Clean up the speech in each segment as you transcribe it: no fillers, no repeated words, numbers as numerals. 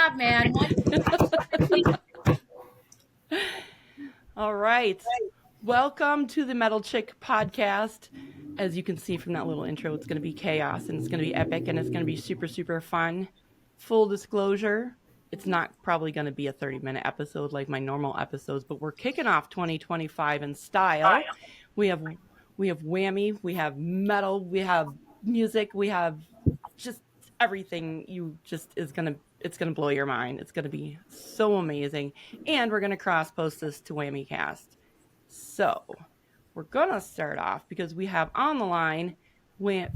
job, man. All right. Welcome to the Metal Chick podcast. As you can see from that little intro, it's going to be chaos and it's going to be epic and it's going to be super, super fun. Full disclosure, it's not probably going to be a 30-minute episode like my normal episodes, but we're kicking off 2025 in style. We have WAMI, we have metal, we have music, we have just everything. It's going to blow your mind. It's going to be so amazing. And we're going to cross-post this to WAMI Cast. So we're going to start off because we have on the line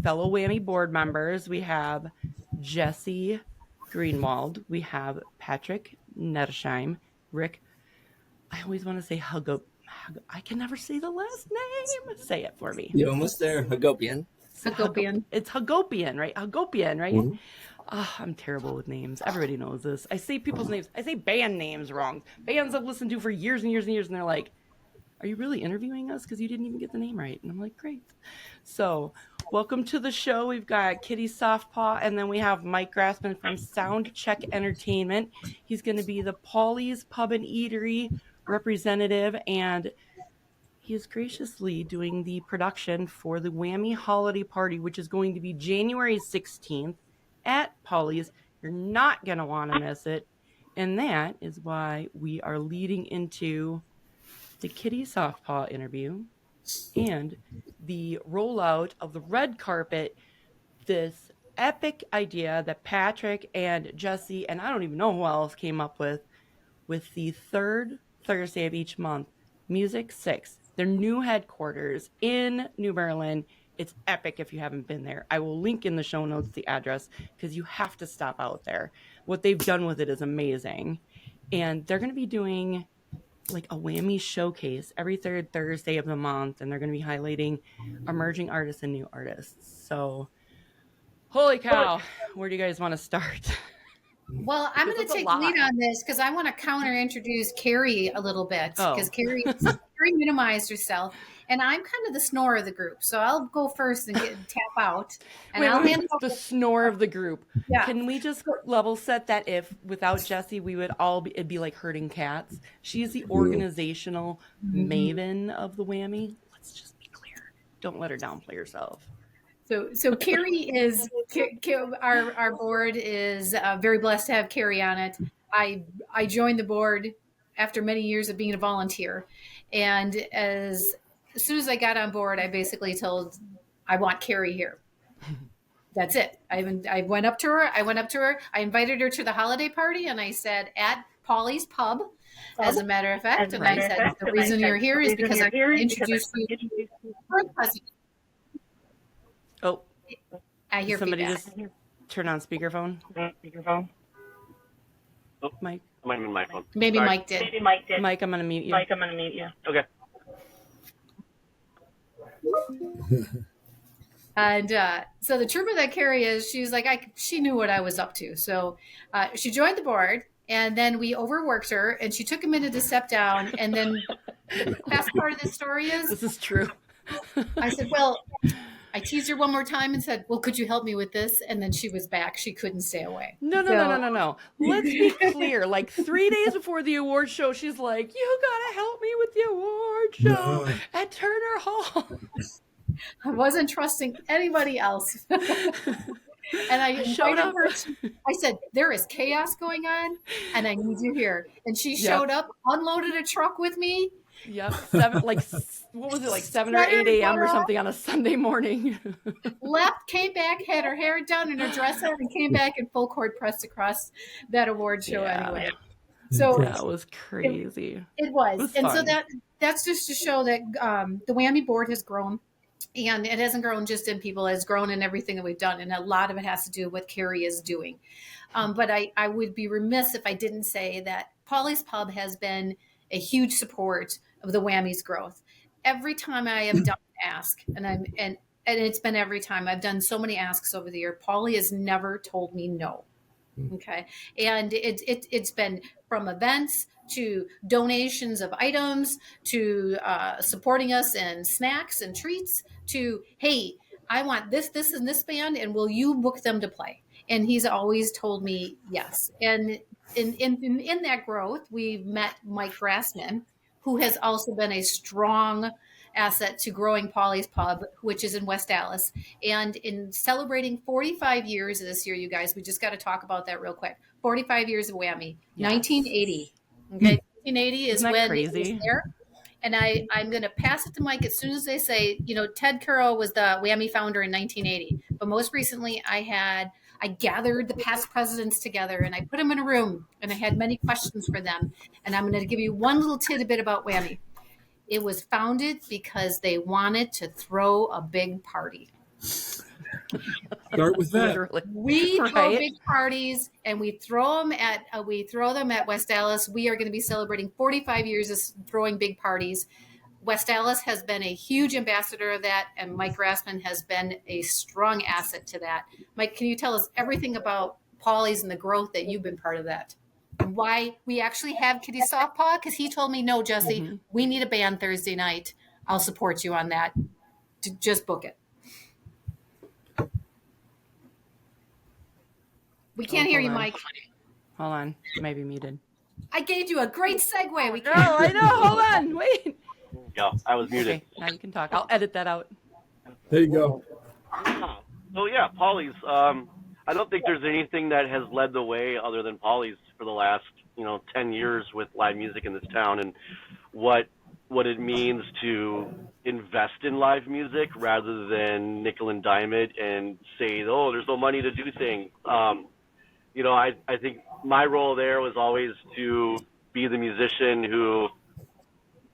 fellow WAMI board members. We have Jessie Greenwald. We have Patrick Nettesheim. Rick, I always want to say I can never say the last name. Say it for me. You're almost there. Hagopian. It's Hagopian, right? Hagopian, right? Mm-hmm. Oh, I'm terrible with names. Everybody knows this. I say people's names. I say band names wrong. Bands I've listened to for years and years and years, and they're like, are you really interviewing us? Because you didn't even get the name right. And I'm like, great. So welcome to the show. We've got Kitty Soft Paw, and then we have Mike Grassman from Sound Check Entertainment. He's going to be the Paulie's Pub and Eatery representative, and he is graciously doing the production for the WAMI Holiday Party, which is going to be January 16th at Paulie's. You're not going to want to miss it. And that is why we are leading into the Kitty Soft Paw interview and the rollout of the red carpet, this epic idea that Patrick and Jessie, and I don't even know who else came up with the third Thursday of each month, Music6s, their new headquarters in New Berlin. It's epic if you haven't been there. I will link in the show notes the address because you have to stop out there. What they've done with it is amazing. And they're going to be doing like a WAMI showcase every third Thursday of the month. And they're going to be highlighting emerging artists and new artists. So, holy cow, where do you guys want to start? Well, I'm going to take the lead on this because I want to counter-introduce Carrie a little bit because Carrie minimized herself, and I'm kind of the snore of the group. So I'll go first and tap out. And I'll hand the snore of the group. Yeah. Can we just level set that if without Jessie, we would it'd be like herding cats? She's the organizational maven of the WAMI. Let's just be clear. Don't let her downplay herself. So Carrie is our board is very blessed to have Carrie on it. I joined the board after many years of being a volunteer, and as soon as I got on board, I basically told I want Carrie here. That's it. I went up to her. I invited her to the holiday party, and I said at Paulie's Pub, as a matter of fact, and I said the reason you're here is because I introduced you to the president. Oh, I hear somebody feedback. just turn on speakerphone. Oh, Mike. I might have been my phone. Maybe Sorry. Mike did. Mike, I'm going to mute you. Okay. And so the trooper that Carrie is, she's like, she knew what I was up to. So she joined the board, and then we overworked her, and she took a minute to step down. And then the best part of the story is, this is true. I said, well, I teased her one more time and said, well, could you help me with this? And then she was back. She couldn't stay away. No. Let's be clear. Like 3 days before the award show, she's like, you got to help me with the award show at Turner Hall. I wasn't trusting anybody else. And I showed up. I said, there is chaos going on, and I need you here. And she showed up, unloaded a truck with me. Yep. 7 or 8 a.m. or something on a Sunday morning. Left, came back, had her hair done and her dress on, and came back in full court press across that award show anyway. So that was crazy. It was. And fun. So that's just to show that the WAMI board has grown. And it hasn't grown just in people, it has grown in everything that we've done. And a lot of it has to do with what Carrie is doing. But I would be remiss if I didn't say that Paulie's Pub has been a huge support of the WAMI's growth. Every time I have done an ask, and it's been every time I've done so many asks over the year, Paulie has never told me no. Okay. And it's been from events to donations of items to supporting us in snacks and treats to, hey, I want this, and this band, and will you book them to play? And he's always told me yes. And in that growth, we've met Mike Grassman, who has also been a strong asset to growing Paulie's Pub, which is in West Dallas. And in celebrating 45 years this year, you guys, we just got to talk about that real quick. 45 years of WAMI, Yes. 1980. Okay, 1980 is Isn't that when crazy? it was there. And I'm going to pass it to Mike as soon as they say, Ted Currow was the WAMI founder in 1980. But most recently, I gathered the past presidents together and I put them in a room and I had many questions for them. And I'm going to give you one little tidbit about WAMI. It was founded because they wanted to throw a big party. Start with that. Literally. We Right? throw big parties and we throw them at West Dallas. We are going to be celebrating 45 years of throwing big parties. West Dallas has been a huge ambassador of that, and Mike Grassman has been a strong asset to that. Mike, can you tell us everything about Paulie's and the growth that you've been part of that? And why we actually have Kitty Soft Paw? Because he told me, no, Jessie, we need a band Thursday night. I'll support you on that. Just book it. We can't hear you, Mike. Hold on. You might be muted. I gave you a great segue. We No, can't. I know. Hold on. Wait. Yeah, I was muted. Okay, now you can talk. I'll edit that out. There you go. So yeah, Paulie's. I don't think there's anything that has led the way other than Paulie's for the last 10 years with live music in this town, and what it means to invest in live music rather than nickel and dime it and say, oh, there's no money to do things. I think my role there was always to be the musician who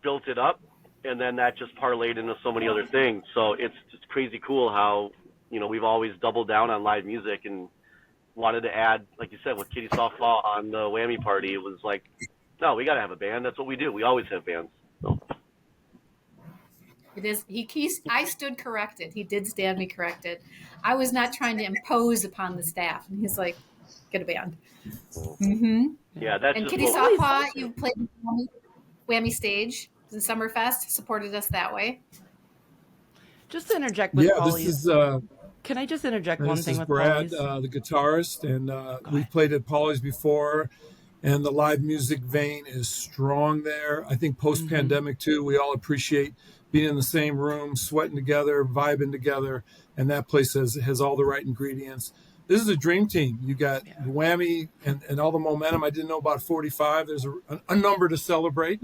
built it up, and then that just parlayed into so many other things. So it's just crazy cool how, we've always doubled down on live music and wanted to add, like you said, with Kitty Soft Paw on the WAMI party. It was like, no, we got to have a band. That's what we do. We always have bands. So. It is. I stood corrected. He did stand me corrected. I was not trying to impose upon the staff. And he's like, get a band. Mm-hmm. Yeah, that's and just Kitty what Soft Paw, you played WAMI stage in Summerfest, supported us that way. Just to interject with Yeah, Paulie's. this is Can I just interject one this thing is with Brad, Paulie's? the guitarist, and we've played at Paulie's before, and the live music vein is strong there. I think post-pandemic too, we all appreciate being in the same room, sweating together, vibing together, and that place has all the right ingredients. This is a dream team. You got WAMI and all the momentum. I didn't know about 45. There's a number to celebrate,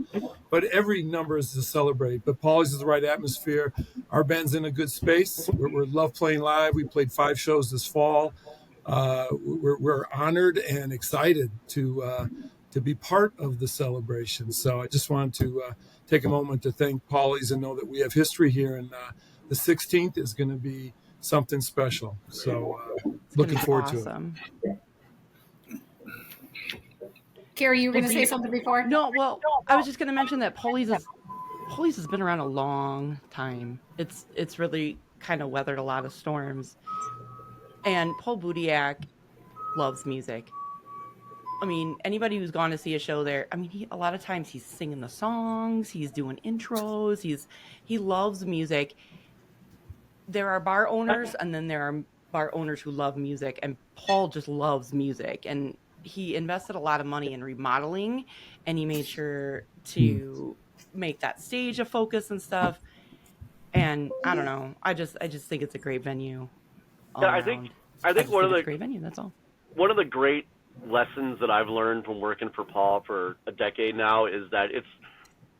but every number is to celebrate. But Paulie's is the right atmosphere. Our band's in a good space. We love playing live. We played 5 shows this fall. We're honored and excited to be part of the celebration. So I just wanted to take a moment to thank Paulie's and know that we have history here. And the 16th is going to be something special. So looking forward to it. Carrie, you were going to say something before? No, well, I was just going to mention that Paulie's has been around a long time. It's really kind of weathered a lot of storms. And Paul Budiak loves music. I mean, anybody who's gone to see a show there, I mean, a lot of times he's singing the songs, he's doing intros, he loves music. There are bar owners, and then there are bar owners who love music, and Paul just loves music. And he invested a lot of money in remodeling, and he made sure to make that stage a focus and stuff. And I don't know, I just think it's a great venue. Yeah, I think one of the great venue. That's all. One of the great lessons that I've learned from working for Paul for a decade now is that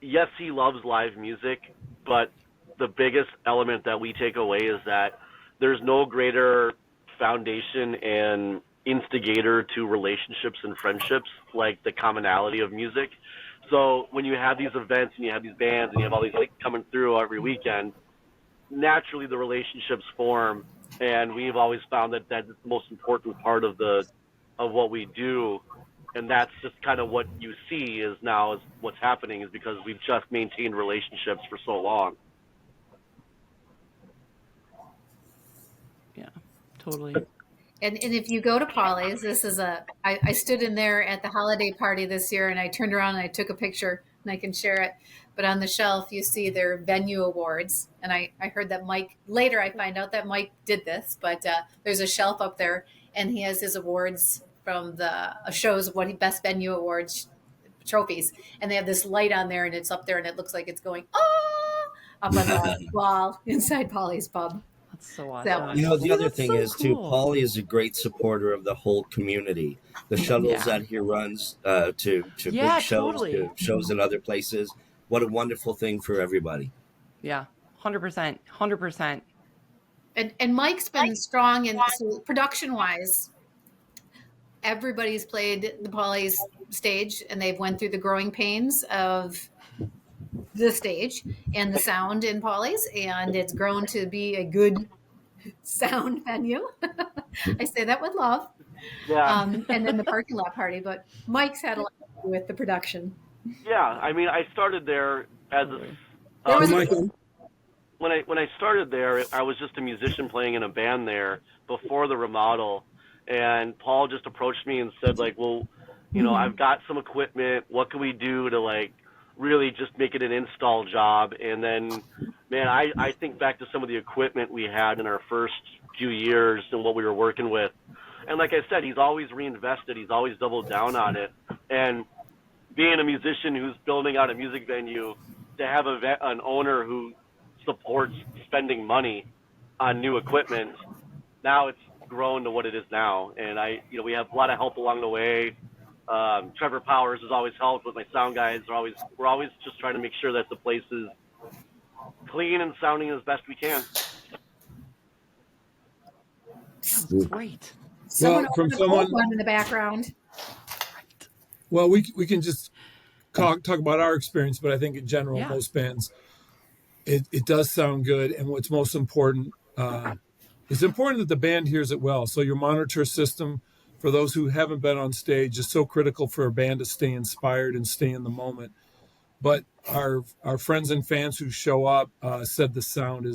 yes, he loves live music, but the biggest element that we take away is that there's no greater foundation and instigator to relationships and friendships like the commonality of music. So when you have these events and you have these bands and you have all these coming through every weekend, naturally the relationships form. And we've always found that that's the most important part of what we do, and that's just kind of what you see is what's happening is because we've just maintained relationships for so long. Yeah, totally. And if you go to Paulie's, I stood in there at the holiday party this year, and I turned around and I took a picture, and I can share it. But on the shelf, you see their venue awards. And I heard that Mike, later I find out that Mike did this, but there's a shelf up there, and he has his awards from the shows of what best venue awards trophies, and they have this light on there, and it's up there, and it looks like it's going up on the wall inside Paulie's pub. That's so awesome. You know, the other that's thing so is too, cool. Paulie is a great supporter of the whole community. The shuttles that he runs to big shows, totally. to shows in other places. What a wonderful thing for everybody. Yeah, 100%, 100%. And Mike's been strong, and so production-wise, everybody's played the Paulie's stage, and they've went through the growing pains of the stage and the sound in Paulie's, and it's grown to be a good sound venue. I say that with love. Yeah. And then the parking lot party, but Mike's had a lot to do with the production. Yeah, I mean, I started there as Michael, when I started there, I was just a musician playing in a band there before the remodel, and Paul just approached me and said, like, well, you know, I've got some equipment. What can we do to, like, really just make it an install job? And then, man, I think back to some of the equipment we had in our first few years and what we were working with. And like I said, he's always reinvested. He's always doubled down on it. And being a musician who's building out a music venue, to have an owner who supports spending money on new equipment, now it's grown to what it is now. And we have a lot of help along the way. Trevor Powers has always helped with my sound guys. We're always just trying to make sure that the place is clean and sounding as best we can. Great. Someone from opened a someone- cold one in the background. well, we can just talk about our experience, but I think in general, Yeah. most bands, it does sound good. And what's most important, it's important that the band hears it well. So your monitor system, for those who haven't been on stage, is so critical for a band to stay inspired and stay in the moment. But our friends and fans who show up said the sound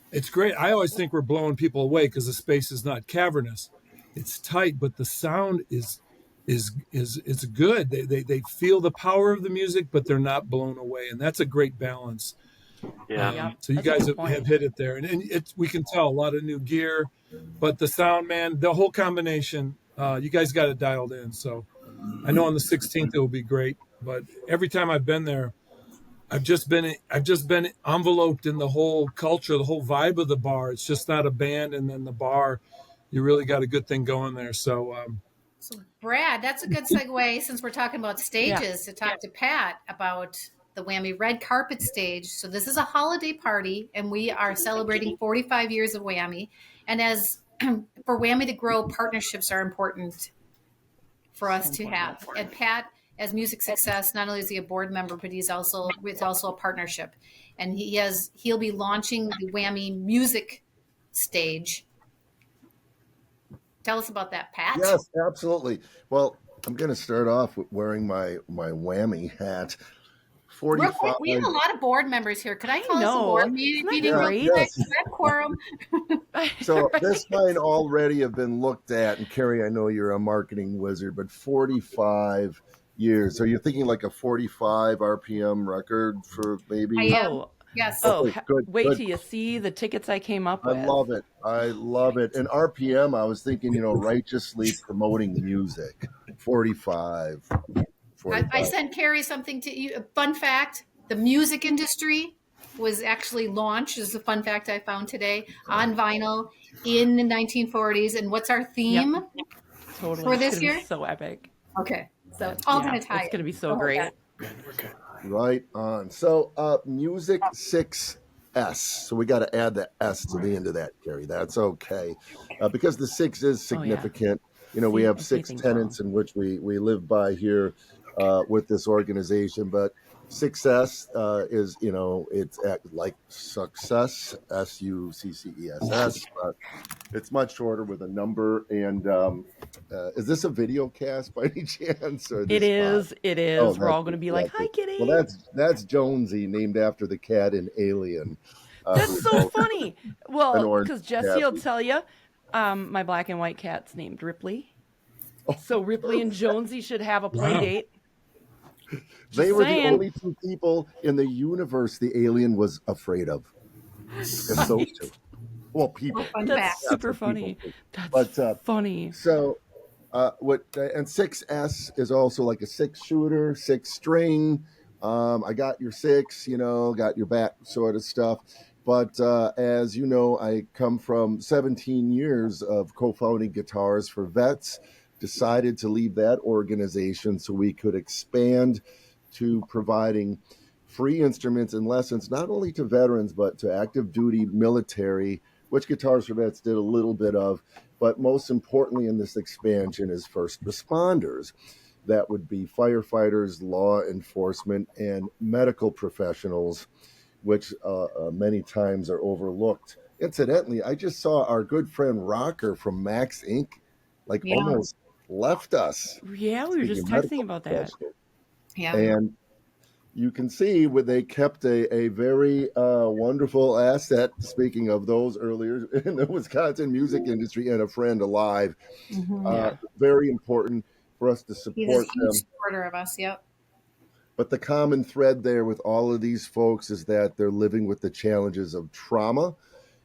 it's great. I always think we're blowing people away because the space is not cavernous. It's tight, but the sound is good. They feel the power of the music, but they're not blown away, and that's a great balance. Yeah. So you That's a guys good have point. hit it there, and we can tell a lot of new gear, but the sound, man, the whole combination, you guys got it dialed in. So I know on the 16th it will be great, but every time I've been there, I've just been enveloped in the whole culture, the whole vibe of the bar. It's just not a band and then the bar. You really got a good thing going there. So So, Brad, that's a good segue, since we're talking about stages, to talk to Pat about the WAMI Red Carpet Stage. So this is a holiday party, and we are celebrating 45 years of WAMI. And as for WAMI to grow, partnerships are important for us to have. And Pat, as Music6s, not only is he a board member, but it's also a partnership. And he'll be launching the WAMI Music Stage. Tell us about that, Pat. Yes, absolutely. Well, I'm going to start off with wearing my WAMI hat. 45. We have a lot of board members here. Could I call this a know. board meeting Isn't that real great? quick? Yes. Do I have quorum? So this might already have been looked at, and Carrie, I know you're a marketing wizard, but 45 years. So you're thinking like a 45 RPM record for maybe? I am. Oh, Yes. oh, Good, wait good. till you see the tickets I came up with. I love it. I love it. And RPM, I was thinking, righteously promoting music. 45. I sent Carrie something to you. A fun fact, the music industry was actually launched, is a fun fact I found today, on vinyl in the 1940s. And what's our theme Totally. for It's this gonna be year? so epic. Okay. So it's all going to tie It's going to be so Oh, great. yeah. Right on. So Music6s. So we got to add the S to the end of that, Carrie. That's okay. Because the 6 is significant. We have 6 tenets in which we live by here with this organization. But 6S is, it's like success, SUCCESS. But it's much shorter with a number. And is this a video cast by any chance? Or It is. It is. Oh, We're all that's going to be like, "Hi, Kitty." Well, that's Jonesy, named after the cat in Alien. That's so funny. Well, orange because Jessie cat. will tell you, my black and white cat's named Ripley. So Ripley and Jonesy should have a play date. They were saying. the only two people in the universe the alien was afraid of. It's those two. Well, people. Fun That's fact. super what people funny. do. That's But, funny. So And 6S is also like a 6-shooter, 6-string. I got your 6, got your back sort of stuff. But as you know, I come from 17 years of co-founding Guitars for Vets, decided to leave that organization so we could expand to providing free instruments and lessons, not only to veterans, but to active duty military, which Guitars for Vets did a little bit of. But most importantly in this expansion is first responders. That would be firefighters, law enforcement, and medical professionals, which many times are overlooked. Incidentally, I just saw our good friend Rocker from Max Inc. Almost left us. Yeah, we were just texting about that. Yeah. And you can see they kept a very wonderful asset, speaking of those earlier, in the Wisconsin music industry, and a friend alive. Very important for us to support He's a huge them. supporter of us, yep. But the common thread there with all of these folks is that they're living with the challenges of trauma.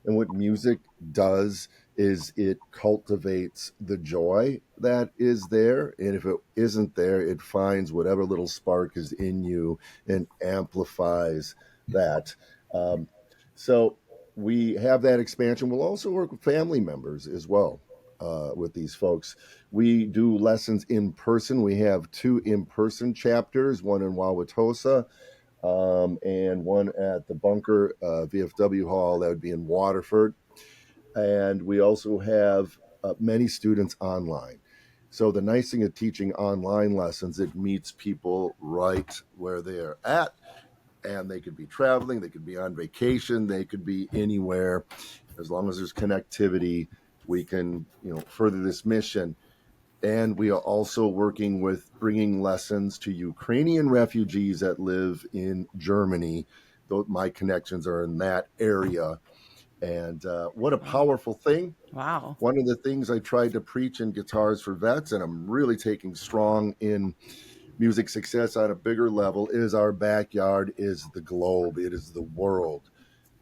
And what music does is it cultivates the joy that is there. And if it isn't there, it finds whatever little spark is in you and amplifies that. So we have that expansion. We'll also work with family members as well. With these folks, we do lessons in person. We have 2 in-person chapters, one in Wauwatosa and one at the Bunker VFW Hall. That would be in Waterford. And we also have many students online. So the nice thing of teaching online lessons, it meets people right where they're at. And they could be traveling, they could be on vacation, they could be anywhere. As long as there's connectivity, we can, further this mission. And we are also working with bringing lessons to Ukrainian refugees that live in Germany. My connections are in that area. And what a powerful thing. Wow. One of the things I tried to preach in Guitars for Vets, and I'm really taking strong in Music6s on a bigger level, is our backyard is the globe. It is the world.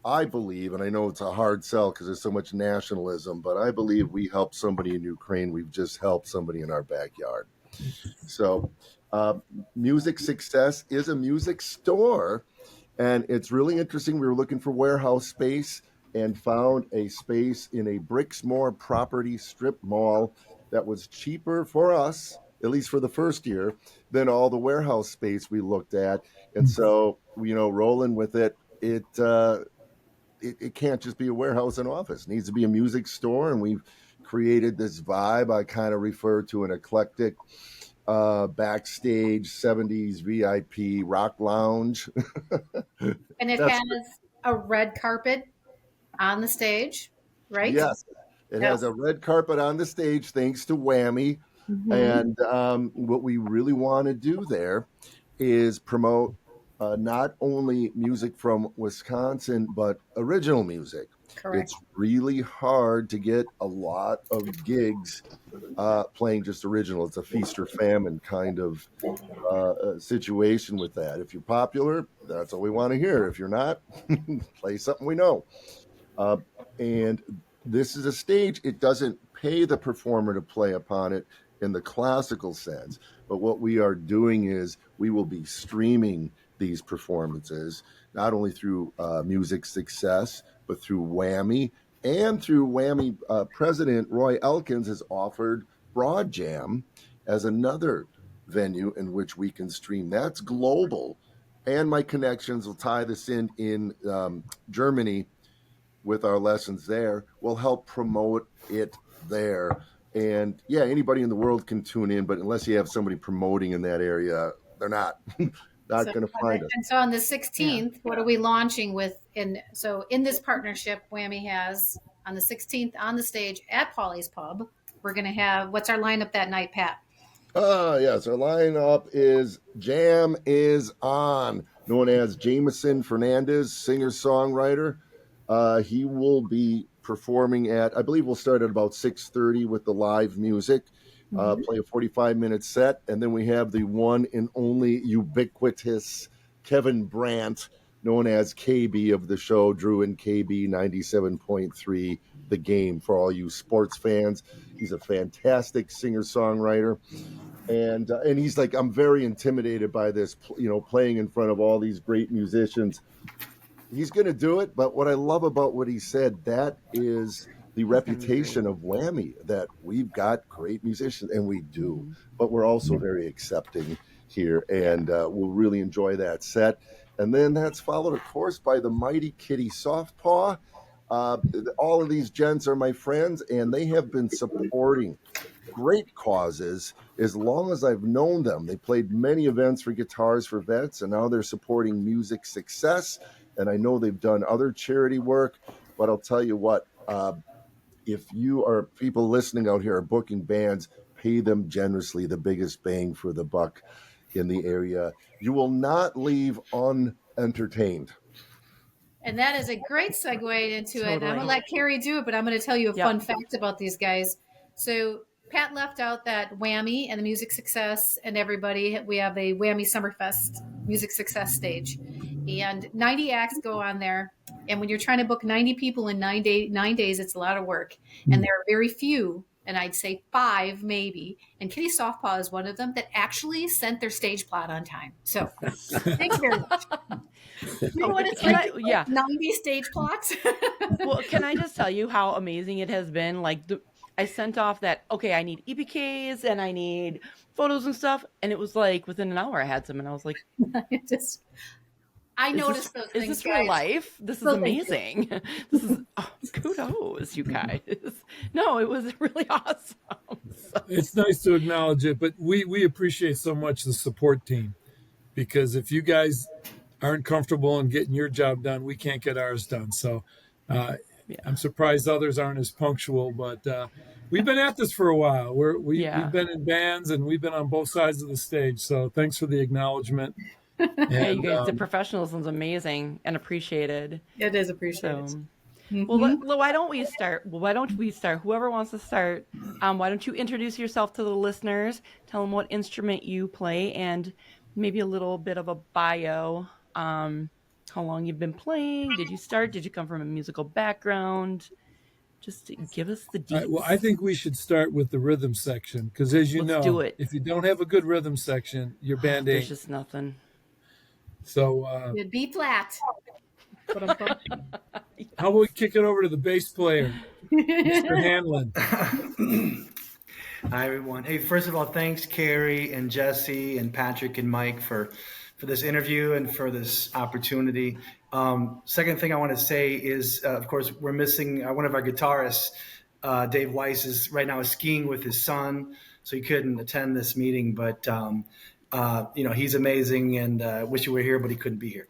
I believe, and I know it's a hard sell because there's so much nationalism, but I believe we helped somebody in Ukraine. We've just helped somebody in our backyard. So Music6s is a music store, and it's really interesting. We were looking for warehouse space and found a space in a Brixmore property strip mall that was cheaper for us, at least for the first year, than all the warehouse space we looked at. And so, rolling with it, it can't just be a warehouse and office. It needs to be a music store, and we've created this vibe I kind of refer to an eclectic backstage 70s VIP rock lounge. And it has a red carpet on the stage, right? Yes. It has a red carpet on the stage thanks to WAMI. And what we really want to do there is promote not only music from Wisconsin, but original music. Correct. It's really hard to get a lot of gigs playing just original. It's a feast or famine kind of situation with that. If you're popular, that's all we want to hear. If you're not, play something we know. And this is a stage. It doesn't pay the performer to play upon it in the classical sense. But what we are doing is we will be streaming these performances, not only through Music6s, but through WAMI, and through WAMI President Roy Elkins has offered Broad Jam as another venue in which we can stream. That's global. And my connections will tie this in Germany with our lessons there, will help promote it there. And yeah, anybody in the world can tune in, but unless you have somebody promoting in that area, they're not going to find us. And so on the 16th, what are we launching with? In this partnership, WAMI has on the 16th on the stage at Paulie's Pub, we're going to have, what's our lineup that night, Pat? Yes, our lineup is Jam is On, known as Jameson Fernandez, singer-songwriter. He will be performing at, I believe we'll start at about 6:30 with the live music, play a 45-minute set, and then we have the one and only ubiquitous Kevin Brandt, known as KB of the show, Drew and KB 97.3 the game for all you sports fans. He's a fantastic singer-songwriter. And he's like, I'm very intimidated by this, playing in front of all these great musicians. He's going to do it. But what I love about what he said, that is the reputation of WAMI, that we've got great musicians, and we do. But we're also very accepting here, and we'll really enjoy that set. And then that's followed, of course, by the mighty Kitty Soft Paw. All of these gents are my friends, and they have been supporting great causes as long as I've known them. They played many events for Guitars for Vets, and now they're supporting Music6s, and I know they've done other charity work. But I'll tell you what, if you are people listening out here are booking bands, pay them generously, the biggest bang for the buck in the area. You will not leave unentertained. And that is a great segue into it. And I'm going to let Carrie do it, but I'm going to tell you a fun fact about these guys. So Pat left out that WAMI and the Music6s and everybody. We have a WAMI Summerfest Music6s stage. And 90 acts go on there. And when you're trying to book 90 people in 9 days, it's a lot of work. And there are very few, and I'd say 5 maybe, and Kitty Soft Paw is one of them, that actually sent their stage plot on time. So thanks very much. You know what it's like? 90 stage plots. Well, can I just tell you how amazing it has been? Like, I sent off that, okay, I need EPKs and I need photos and stuff. And it was like within an hour I had some, and I was like, I noticed those things. Is this real life? This is amazing. This is kudos, you guys. No, it was really awesome. So. It's nice to acknowledge it, but we appreciate so much the support team, because if you guys aren't comfortable in getting your job done, we can't get ours done. So I'm surprised others aren't as punctual, but we've been at this for a while. We've been in bands and we've been on both sides of the stage. So thanks for the acknowledgement. And, you guys, the professionalism is amazing and appreciated. It is appreciated. So, well, why don't we start? Whoever wants to start, why don't you introduce yourself to the listeners? Tell them what instrument you play and maybe a little bit of a bio. How long you've been playing? Did you start? Did you come from a musical background? Just to give us the deets. Well, I think we should start with the rhythm section, because as you know, if you don't have a good rhythm section, your band ain't. There's just nothing. So B flat. How about we kick it over to the bass player, Mr. Hanlon? Hi, everyone. Hey, first of all, thanks, Carrie and Jessie and Patrick and Mike for this interview and for this opportunity. Second thing I want to say is, of course, we're missing one of our guitarists. Dave Weiss is right now skiing with his son, so he couldn't attend this meeting, but he's amazing, and wish he were here, but he couldn't be here.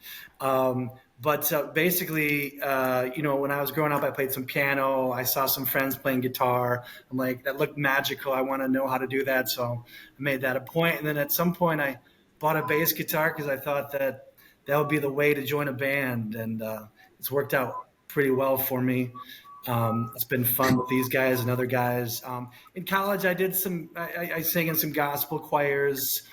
But basically, when I was growing up, I played some piano. I saw some friends playing guitar. I'm like, that looked magical. I want to know how to do that. So I made that a point. And then at some point, I bought a bass guitar because I thought that would be the way to join a band. And it's worked out pretty well for me. It's been fun with these guys and other guys. In college, I did I sang in some gospel choirs.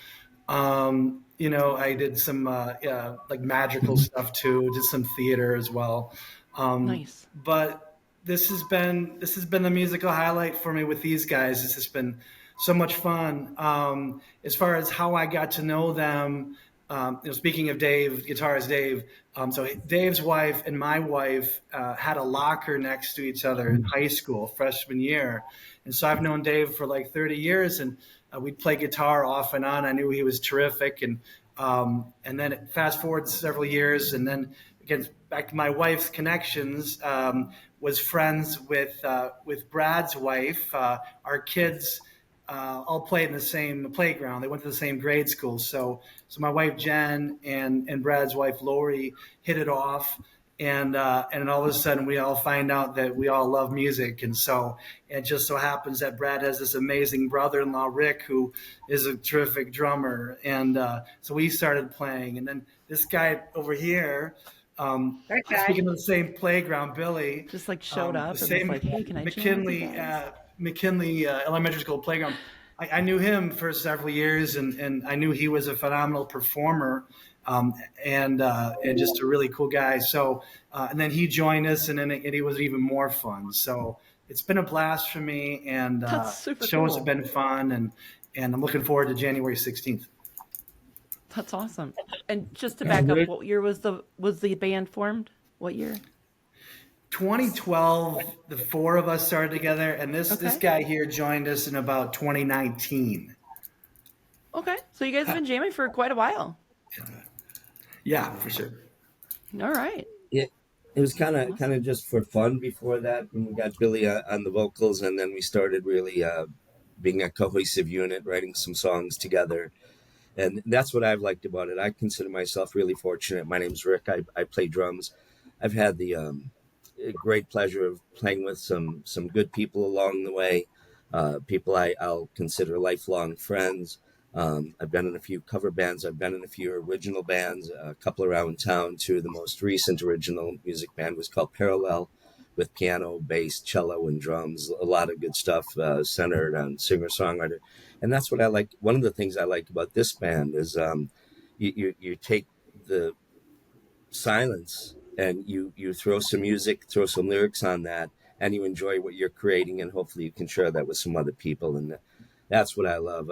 I did some like magical stuff too. Did some theater as well. Nice. But this has been the musical highlight for me with these guys. This has been so much fun. As far as how I got to know them, speaking of Dave, guitarist Dave. So Dave's wife and my wife had a locker next to each other in high school, freshman year, and so I've known Dave for like 30 years, and we'd play guitar off and on. I knew he was terrific. And then fast forward several years, and then again, back to my wife's connections, was friends with Brad's wife. Our kids all played in the same playground. They went to the same grade school. So my wife, Jen, and Brad's wife, Lori, hit it off. And all of a sudden we all find out that we all love music. And so it just so happens that Brad has this amazing brother-in-law, Rick, who is a terrific drummer. And so we started playing. And then this guy over here, speaking of the same playground, Billy. Just like showed up. The same like, hey, can I McKinley Elementary School playground. I knew him for several years, and I knew he was a phenomenal performer. and just a really cool guy. So, and then he joined us, and then it was even more fun. So it's been a blast for me, and That's super shows cool. have been fun, and I'm looking forward to January 16th. That's awesome. And just to back up, what year was the band formed? What year? 2012, the four of us started together, and this guy here joined us in about 2019. Okay, so you guys have been jamming for quite a while. Yeah, for sure. All right. It was kind of just for fun before that, when we got Billy on the vocals, and then we started really being a cohesive unit, writing some songs together. And that's what I've liked about it. I consider myself really fortunate. My name's Rick. I play drums. I've had the great pleasure of playing with some good people along the way, people I'll consider lifelong friends. I've been in a few cover bands. I've been in a few original bands, a couple around town too. The most recent original music band was called Parallel, with piano, bass, cello, and drums. A lot of good stuff centered on singer-songwriter. And that's what I like. One of the things I like about this band is you take the silence and you throw some music, throw some lyrics on that, and you enjoy what you're creating, and hopefully you can share that with some other people. And that's what I love.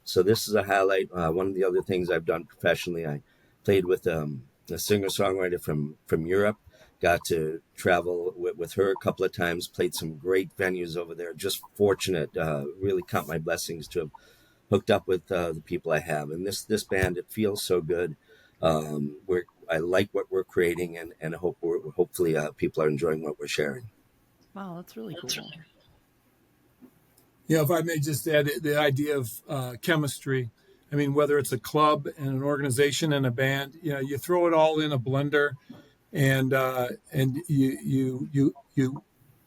So this is a highlight. One of the other things I've done professionally, I played with a singer-songwriter from Europe. Got to travel with her a couple of times, played some great venues over there. Just fortunate, really count my blessings to have hooked up with the people I have. And this band, it feels so good. I like what we're creating, and hopefully people are enjoying what we're sharing. Wow, that's really cool. Yeah, if I may just add the idea of chemistry. I mean, whether it's a club and an organization and a band, you throw it all in a blender, and you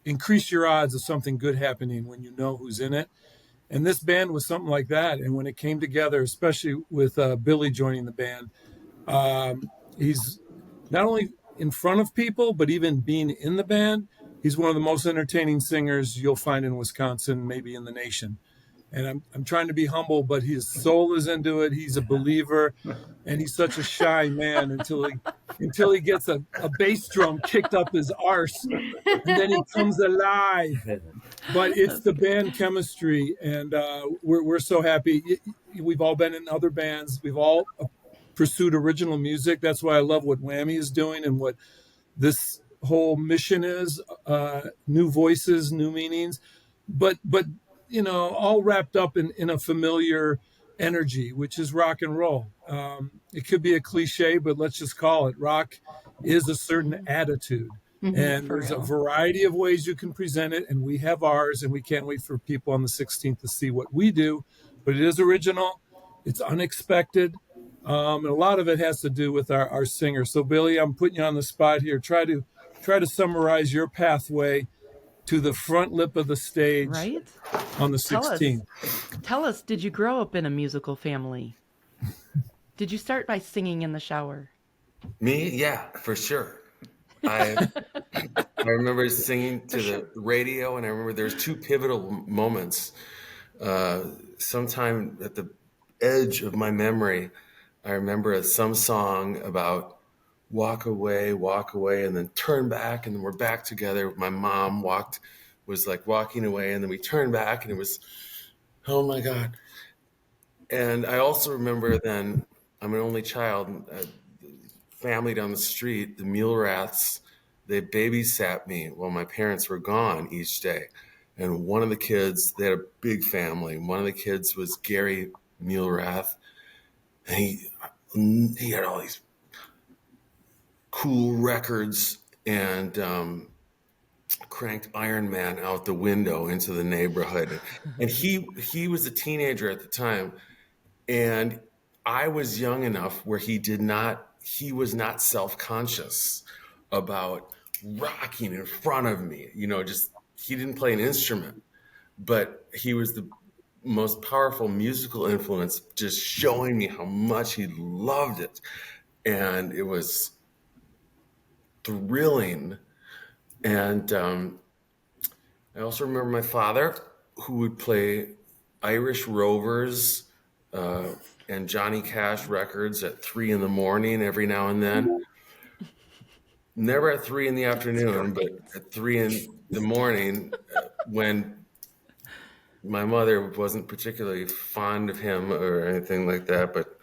increase your odds of something good happening when you know who's in it. And this band was something like that. And when it came together, especially with Billy joining the band, he's not only in front of people, but even being in the band, he's one of the most entertaining singers you'll find in Wisconsin, maybe in the nation. And I'm trying to be humble, but his soul is into it. He's a believer, and he's such a shy man until he gets a bass drum kicked up his arse, and then he comes alive. But it's the band chemistry, and we're so happy. We've all been in other bands. We've all pursued original music. That's why I love what WAMI is doing and what this whole mission is. New voices, new meanings, but all wrapped up in a familiar energy, which is rock and roll. It could be a cliche, but let's just call it. Rock is a certain attitude. And there's a variety of ways you can present it, and we have ours, and we can't wait for people on the 16th to see what we do. But it is original, it's unexpected, and a lot of it has to do with our singer. So, Billy, I'm putting you on the spot here. Try to summarize your pathway to the front lip of the stage, right, on the 16th. Tell us, did you grow up in a musical family? Did you start by singing in the shower? Me? Yeah, for sure. I remember singing to the radio, and I remember there's two pivotal moments. Sometime at the edge of my memory, I remember some song about walk away, and then turn back, and then we're back together. My mom was like walking away, and then we turned back, and it was, oh my God. And I also remember then, I'm an only child, family down the street, the Muellraths, they babysat me while my parents were gone each day. And one of the kids, they had a big family. One of the kids was Gary Muellrath. And he had all these cool records and cranked Iron Man out the window into the neighborhood. And he was a teenager at the time. And I was young enough where he was not self-conscious about rocking in front of me, he didn't play an instrument, but he was the most powerful musical influence, just showing me how much he loved it. And it was thrilling. And I also remember my father, who would play Irish Rovers, and Johnny Cash records at 3 a.m. every now and then. Never at 3 p.m, but at 3 a.m. when my mother wasn't particularly fond of him or anything like that. But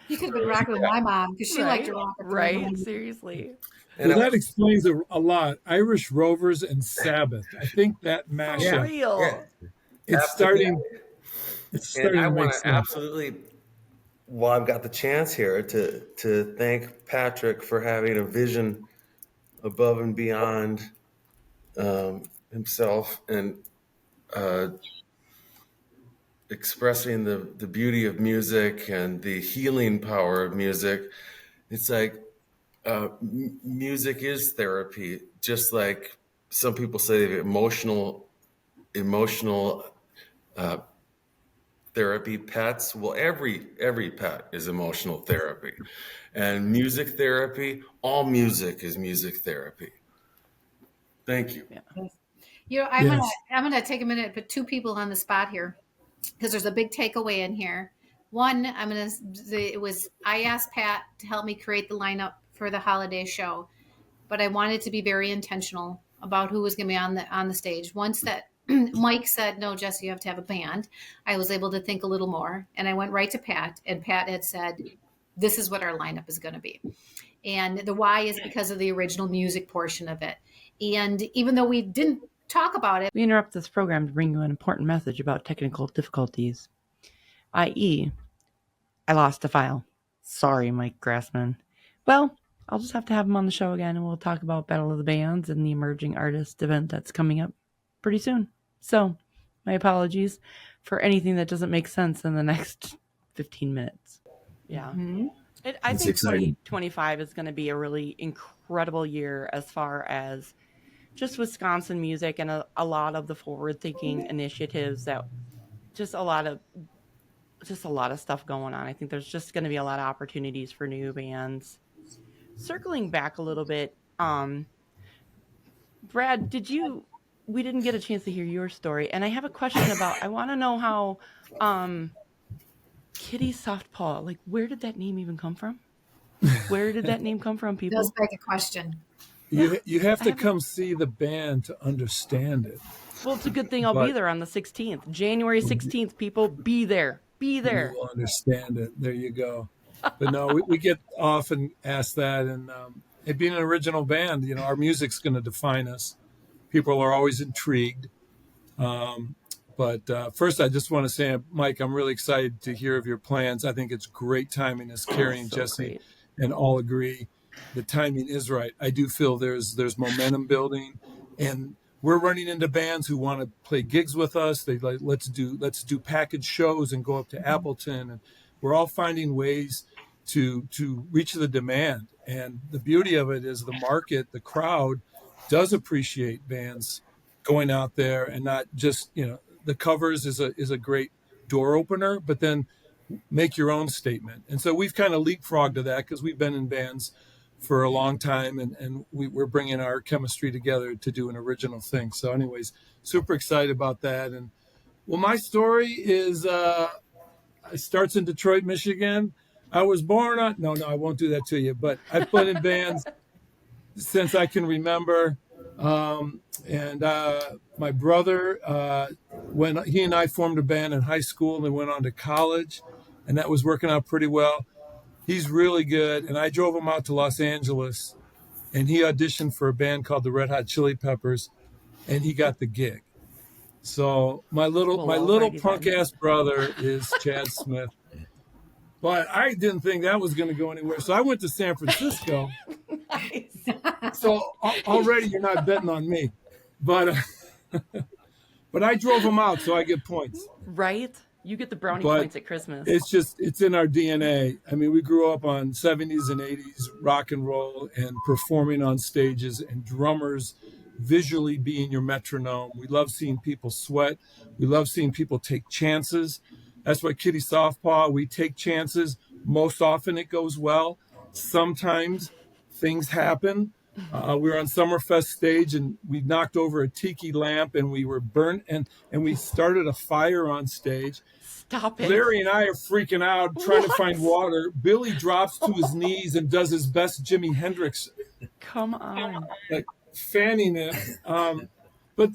you could have been rocking with my mom because she liked to rock. Right? Seriously. Well, that explains a lot. Irish Rovers and Sabbath. I think that mashup. Real. It's starting. And I want to absolutely, while I've got the chance here, to thank Patrick for having a vision above and beyond himself and expressing the beauty of music and the healing power of music. It's like music is therapy, just like some people say emotional therapy, pets. Well, every pet is emotional therapy, and music therapy. All music is music therapy. Thank you. Yeah. I'm gonna take a minute and put two people on the spot here because there's a big takeaway in here. One, I asked Pat to help me create the lineup for the holiday show, but I wanted to be very intentional about who was going to be on the stage. Once that Mike said, "No, Jessie, you have to have a band," I was able to think a little more, and I went right to Pat, and Pat had said, "This is what our lineup is going to be." And the why is because of the original music portion of it. And even though we didn't talk about it, we interrupt this program to bring you an important message about technical difficulties, i.e., I lost a file. Sorry, Mike Grassman. Well, I'll just have to have him on the show again, and we'll talk about Battle of the Bands and the Emerging Artist event that's coming up pretty soon. So, my apologies for anything that doesn't make sense in the next 15 minutes. Yeah. Mm-hmm. I think 2025 is going to be a really incredible year as far as just Wisconsin music and a lot of the forward-thinking initiatives that just a lot of stuff going on. I think there's just going to be a lot of opportunities for new bands. Circling back a little bit, Brad, we didn't get a chance to hear your story, and I have a question I want to know how Kitty Soft Paw, like, where did that name even come from? Where did that name come from, people? That's beg a question. You have to come see the band to understand it. Well, it's a good thing I'll be there on the 16th. January 16th, people, be there. Be there. You will understand it. There you go. But no, we get often asked that, and it being an original band, our music's going to define us. People are always intrigued. But first, I just want to say, Mike, I'm really excited to hear of your plans. I think it's great timing, as Carrie and Jessie great. And all agree. The timing is right. I do feel there's momentum building, and we're running into bands who want to play gigs with us. They like, let's do package shows and go up to Appleton, and we're all finding ways to reach the demand. And the beauty of it is the market, the crowd, does appreciate bands going out there and not just the covers is a great door opener, but then make your own statement. And so we've kind of leapfrogged to that because we've been in bands for a long time, and we're bringing our chemistry together to do an original thing. So anyways, super excited about that. And well, my story is it starts in Detroit, Michigan. I was born on no, I won't do that to you, but I've played in bands since I can remember. And my brother, when he and I formed a band in high school and then went on to college, and that was working out pretty well. He's really good. And I drove him out to Los Angeles, and he auditioned for a band called the Red Hot Chili Peppers, and he got the gig. So my little punk ass brother is Chad Smith. But I didn't think that was going to go anywhere. So I went to San Francisco. Nice. So already you're not betting on me. But I drove him out, so I get points. Right? You get the brownie points at Christmas. It's in our DNA. I mean, we grew up on 70s and 80s rock and roll and performing on stages, and drummers visually being your metronome. We love seeing people sweat. We love seeing people take chances. That's why Kitty Soft Paw, we take chances. Most often it goes well. Sometimes things happen, We were on Summerfest stage, and we knocked over a tiki lamp, and we were burnt, and we started a fire on stage. Stop it. Larry and I are freaking out, trying to find water. Billy drops to his knees and does his best Jimi Hendrix, Come on. like fanning it. But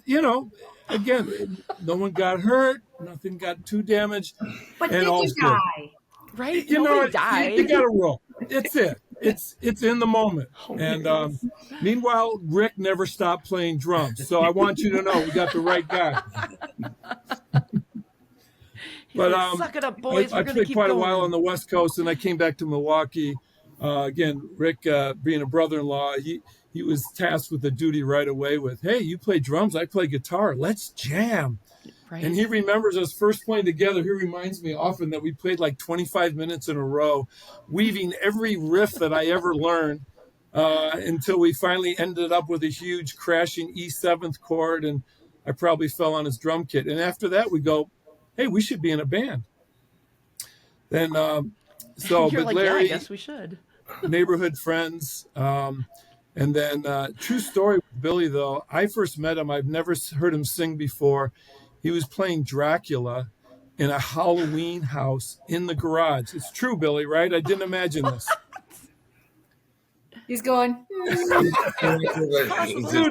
again, no one got hurt, nothing got too damaged, But and did all's you good. die? Right? You know, Nobody died. you got to roll. It's it. It's in the moment. And meanwhile, Rick never stopped playing drums. So I want you to know we got the right guy. But like, suck it up, boys. I We're gonna played keep quite going. a while on the West Coast, and I came back to Milwaukee. Again, Rick, being a brother-in-law, he was tasked with the duty right away with, hey, you play drums, I play guitar, let's jam. Right. And he remembers us first playing together. He reminds me often that we played like 25 minutes in a row, weaving every riff that I ever learned until we finally ended up with a huge crashing E7th chord, and I probably fell on his drum kit. And after that, we go, hey, we should be in a band. Then, You're but like, Larry, yeah, I guess we should. neighborhood friends. And then, true story with Billy, though, I first met him. I've never heard him sing before. He was playing Dracula in a Halloween house in the garage. It's true, Billy, right? I didn't imagine this. He's going, Dude,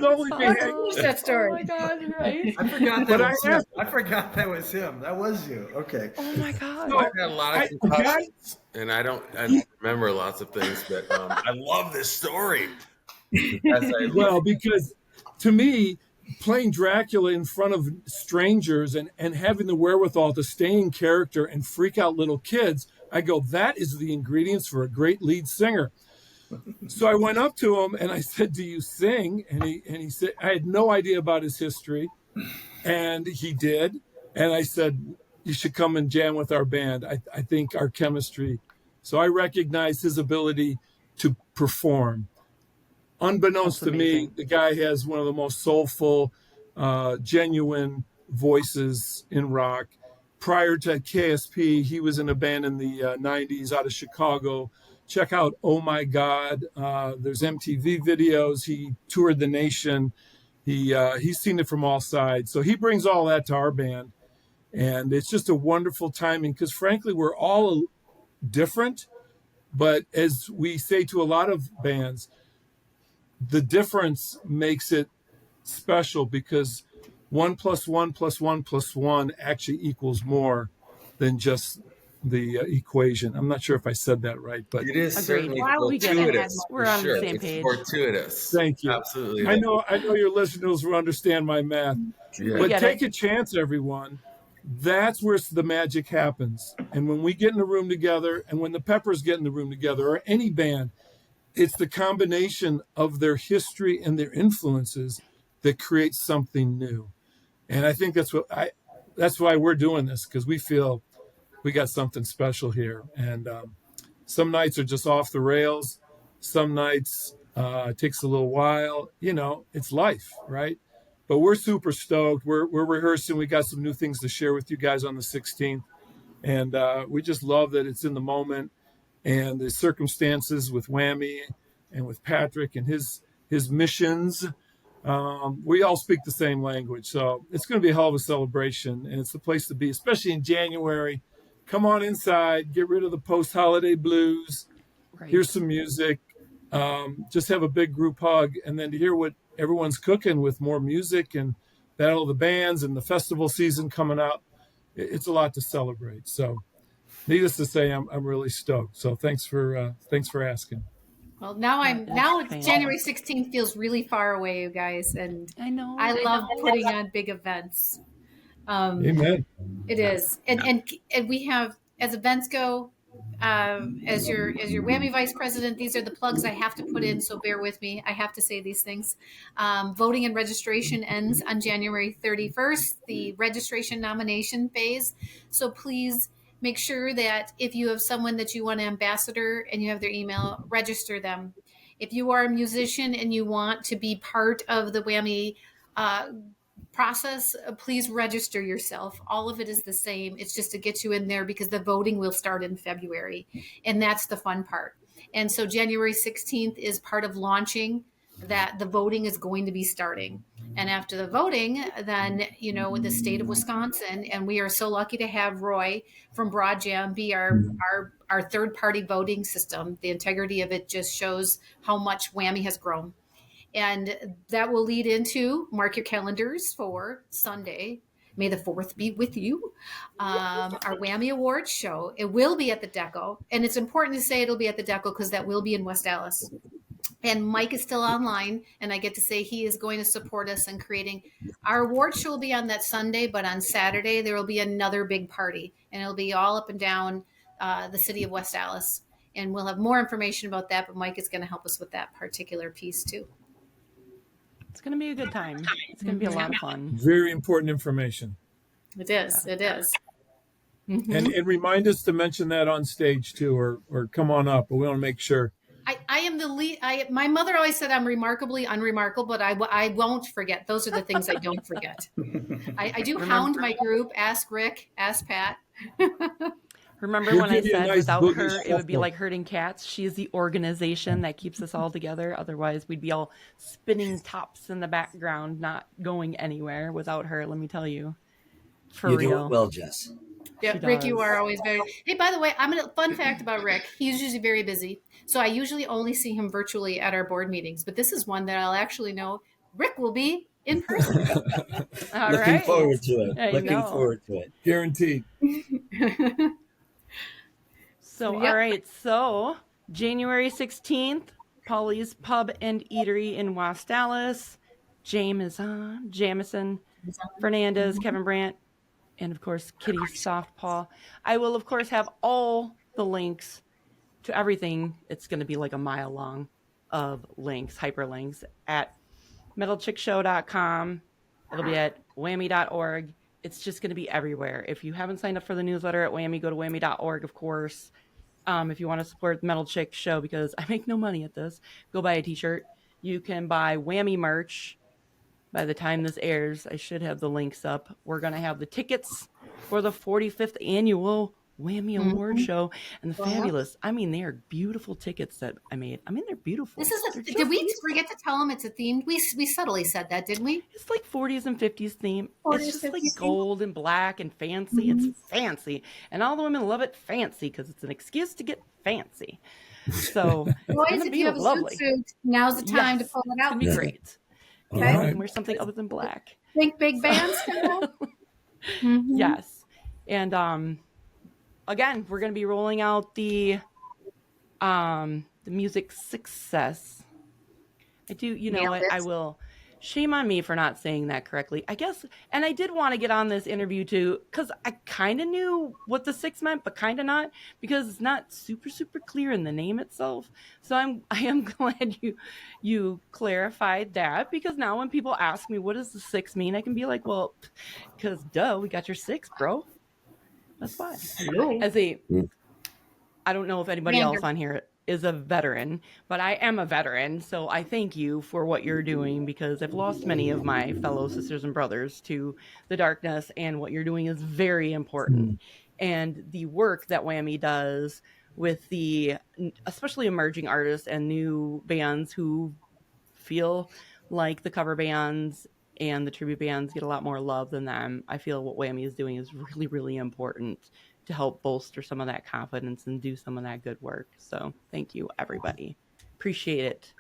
only me. finish that story. Oh my God, right? I forgot But that I was him. asked- I forgot that was him. That was you. Okay. Oh my God. No, I've had a lot of concussions, and I don't remember lots of things, but I love this story. Well, because to me, playing Dracula in front of strangers and having the wherewithal to stay in character and freak out little kids, I go, that is the ingredients for a great lead singer. So I went up to him and I said, do you sing? And he said, I had no idea about his history. And he did. And I said, you should come and jam with our band. I think our chemistry. So I recognized his ability to perform. Unbeknownst That's to me, amazing. the guy has one of the most soulful, genuine voices in rock. Prior to KSP, he was in a band in the 90s out of Chicago. Check out Oh My God. There's MTV videos. He toured the nation. He's seen it from all sides. So he brings all that to our band. And it's just a wonderful timing because, frankly, we're all different. But as we say to a lot of bands, the difference makes it special because 1 + 1 + 1 + 1 actually equals more than just the equation. I'm not sure if I said that right, but It is Agreed. certainly Wow, we get it. fortuitous. We're for on the sure. same It's page. fortuitous. Thank you. Absolutely. I know your listeners will understand my math. Yeah. But get take it. a chance, everyone. That's where the magic happens. And when we get in the room together, and when the Peppers get in the room together, or any band, it's the combination of their history and their influences that creates something new. And I think that's why we're doing this, because we feel we got something special here. And some nights are just off the rails. Some nights it takes a little while. It's life, right? But we're super stoked. We're rehearsing. We got some new things to share with you guys on the 16th. And we just love that it's in the moment and the circumstances with WAMI and with Patrick and his missions. We all speak the same language. So it's going to be a hell of a celebration. And it's the place to be, especially in January. Come on inside, get rid of the post-holiday blues. Right. Here's some music. Just have a big group hug. And then to hear what everyone's cooking with more music and Battle of the Bands and the festival season coming up, it's a lot to celebrate. So needless to say, I'm really stoked. So thanks for asking. Well, now fantastic. January 16th feels really far away, you guys, and I know. I love putting on big events. Amen. It is, and we have, as events go, as your WAMI vice president, these are the plugs I have to put in. So bear with me. I have to say these things. Voting and registration ends on January 31st. The registration nomination phase. So please make sure that if you have someone that you want to ambassador and you have their email, register them. If you are a musician and you want to be part of the WAMI process, please register yourself. All of it is the same. It's just to get you in there because the voting will start in February. And that's the fun part. And so January 16th is part of launching that the voting is going to be starting. And after the voting, then, the state of Wisconsin, and we are so lucky to have Roy from Broad Jam be our third party voting system. The integrity of it just shows how much WAMI has grown. And that will lead into, mark your calendars for Sunday, May the 4th be with you. Our WAMI Awards show. It will be at the Deco. And it's important to say it'll be at the Deco because that will be in West Allis. And Mike is still online, and I get to say he is going to support us in creating our award show. Will be on that Sunday, but on Saturday there will be another big party, and it'll be all up and down the city of West Allis. And we'll have more information about that, but Mike is going to help us with that particular piece too. It's going to be a good time. It's going to be a lot of fun. Very important information. It is. It is. Mm-hmm. And remind us to mention that on stage too, or come on up. But we want to make sure. I am the lead. My mother always said I'm remarkably unremarkable, but I won't forget. Those are the things I don't forget. I do hound my group. Ask Rick. Ask Pat. Remember when I said without her, it would be like herding cats? She is the organization that keeps us all together. Otherwise, we'd be all spinning tops in the background, not going anywhere without her, let me tell you. For real. You do it well, Jess. Yeah, Rick, you are always very... Hey, by the way, fun fact about Rick. He's usually very busy. So I usually only see him virtually at our board meetings. But this is one that I'll actually know Rick will be in person. Looking forward to it. Looking forward to it. Guaranteed. So, all right. So, January 16th, Paulie's Pub and Eatery in West Allis. Jamison, Fernandez, Kevin Brandt, and of course, Kitty Soft Paw. I will, of course, have all the links to everything. It's going to be like a mile long of links, hyperlinks at metalchickshow.com. It'll be at whammy.org. It's just going to be everywhere. If you haven't signed up for the newsletter at WAMI, go to whammy.org, of course. If you want to support the Metal Chick Show, because I make no money at this, go buy a t-shirt. You can buy WAMI merch. By the time this airs, I should have the links up. We're going to have the tickets for the 45th annual WAMI Award Show. And the fabulous, they are beautiful tickets that I made. They're beautiful. Did we forget to tell them it's a theme? We subtly said that, didn't we? It's like 40s and 50s theme. It's just like gold and black and fancy. It's fancy. And all the women love it fancy because it's an excuse to get fancy. So boys, if you have a swimsuit, now's the time to pull it out. It's going to be great. Okay. Right. Wear something other than black. Think big bands. Yes. And again, we're going to be rolling out the Music6s. I do, I will. Shame on me for not saying that correctly, I guess. And I did want to get on this interview too, because I kind of knew what the 6 meant, but kind of not, because it's not super, super clear in the name itself. So I am glad you clarified that, because now when people ask me, what does the 6 mean? I can be like, well, because we got your 6, bro. That's why. I don't know if anybody else on here is a veteran, but I am a veteran. So I thank you for what you're doing, because I've lost many of my fellow sisters and brothers to the darkness, and what you're doing is very important. And the work that WAMI does with the, especially emerging artists and new bands who feel like the cover bands and the tribute bands get a lot more love than them. I feel what WAMI is doing is really, really important to help bolster some of that confidence and do some of that good work. So thank you, everybody. Appreciate it.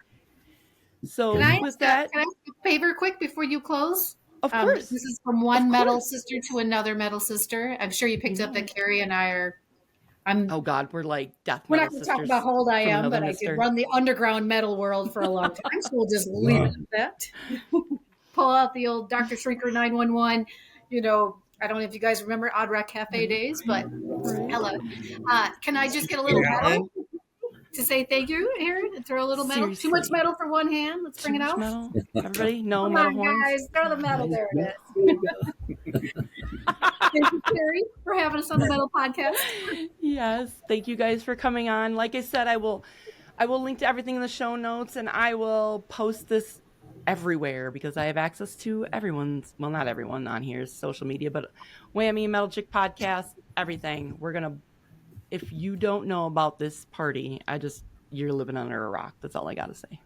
So can I ask a favor quick before you close? Of course. This is from one metal sister to another metal sister. I'm sure you picked up that Carrie and I are... oh God, we're like death metal. We're not going to talk about how old I am, but I did run the underground metal world for a long time, so we'll just leave it at that. Pull out the old Dr. Shrieker 911, I don't know if you guys remember Odd Rock Cafe days, but hello. Can I just get a little metal to say thank you here and throw a little metal? Seriously. Too much metal for one hand. Let's bring it out. Metal? Everybody, no Come metal on, horns. Guys, throw the metal. There it is. Thank you, Carrie, for having us on the Metal Podcast. Yes, thank you guys for coming on. Like I said, I will link to everything in the show notes, and I will post this everywhere, because I have access to everyone's, well, not everyone on here's social media, but WAMI, Metal Chick Podcast, everything. If you don't know about this party, you're living under a rock. That's all I got to say.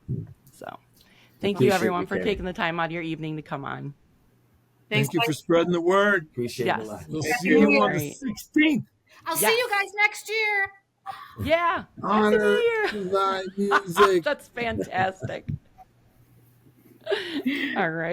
So Thank you, everyone, for taking the time out of your evening to come on. Thank you for spreading the word. Appreciate it a lot. We'll see you on the 16th. I'll see you guys next year. Yeah. Honor live music. That's fantastic. All right.